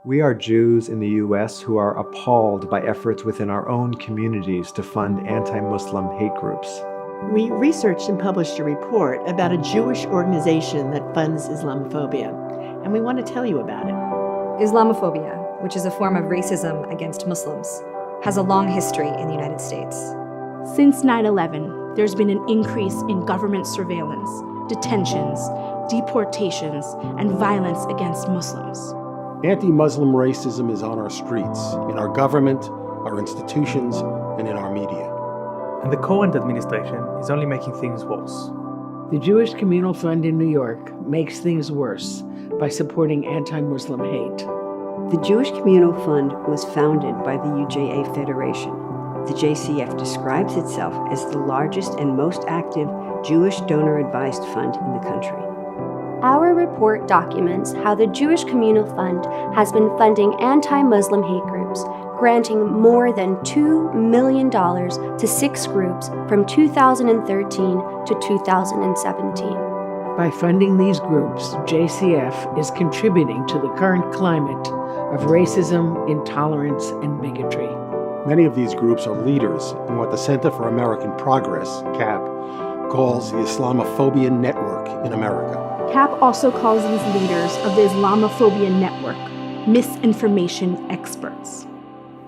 We are Jews in the U.S. who are appalled by efforts within our own communities to fund anti-Muslim hate groups. We researched and published a report about a Jewish organization that funds Islamophobia, and we want to tell you about it. Islamophobia, which is a form of racism against Muslims, has a long history in the United States. Since 9/11, there's been an increase in government surveillance, detentions, deportations, and violence against Muslims. Anti-Muslim racism is on our streets, in our government, our institutions, and in our media. And the current administration is only making things worse. The Jewish Communal Fund in New York makes things worse by supporting anti-Muslim hate. The Jewish Communal Fund was founded by the UJA Federation. The JCF describes itself as the largest and most active Jewish donor-advised fund in the country. Our report documents how the Jewish Communal Fund has been funding anti-Muslim hate groups, granting more than $2 million to 6 groups from 2013 to 2017. By funding these groups, JCF is contributing to the current climate of racism, intolerance, and bigotry. Many of these groups are leaders in what the Center for American Progress, CAP, calls the Islamophobia network in America. CAP also calls these leaders of the Islamophobia network misinformation experts.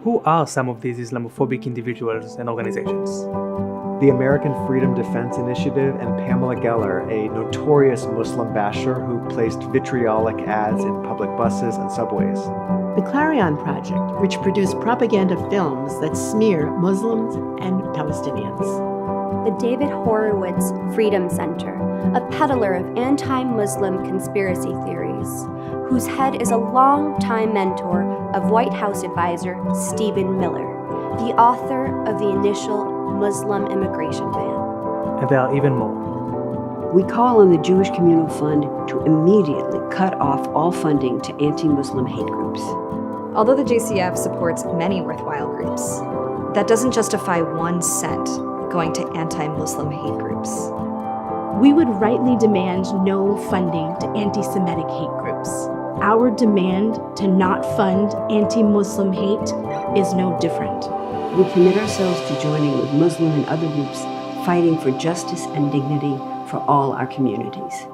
Who are some of these Islamophobic individuals and organizations? The American Freedom Defense Initiative and Pamela Geller, a notorious Muslim basher who placed vitriolic ads in public buses and subways. The Clarion Project, which produced propaganda films that smear Muslims and Palestinians. The David Horowitz Freedom Center, a peddler of anti-Muslim conspiracy theories, whose head is a longtime mentor of White House advisor Stephen Miller, the author of the initial Muslim immigration ban. And there are even more. We call on the Jewish Communal Fund to immediately cut off all funding to anti-Muslim hate groups. Although the JCF supports many worthwhile groups, that doesn't justify 1 cent going to anti-Muslim hate groups. We would rightly demand no funding to anti-Semitic hate groups. Our demand to not fund anti-Muslim hate is no different. We commit ourselves to joining with Muslim and other groups fighting for justice and dignity for all our communities.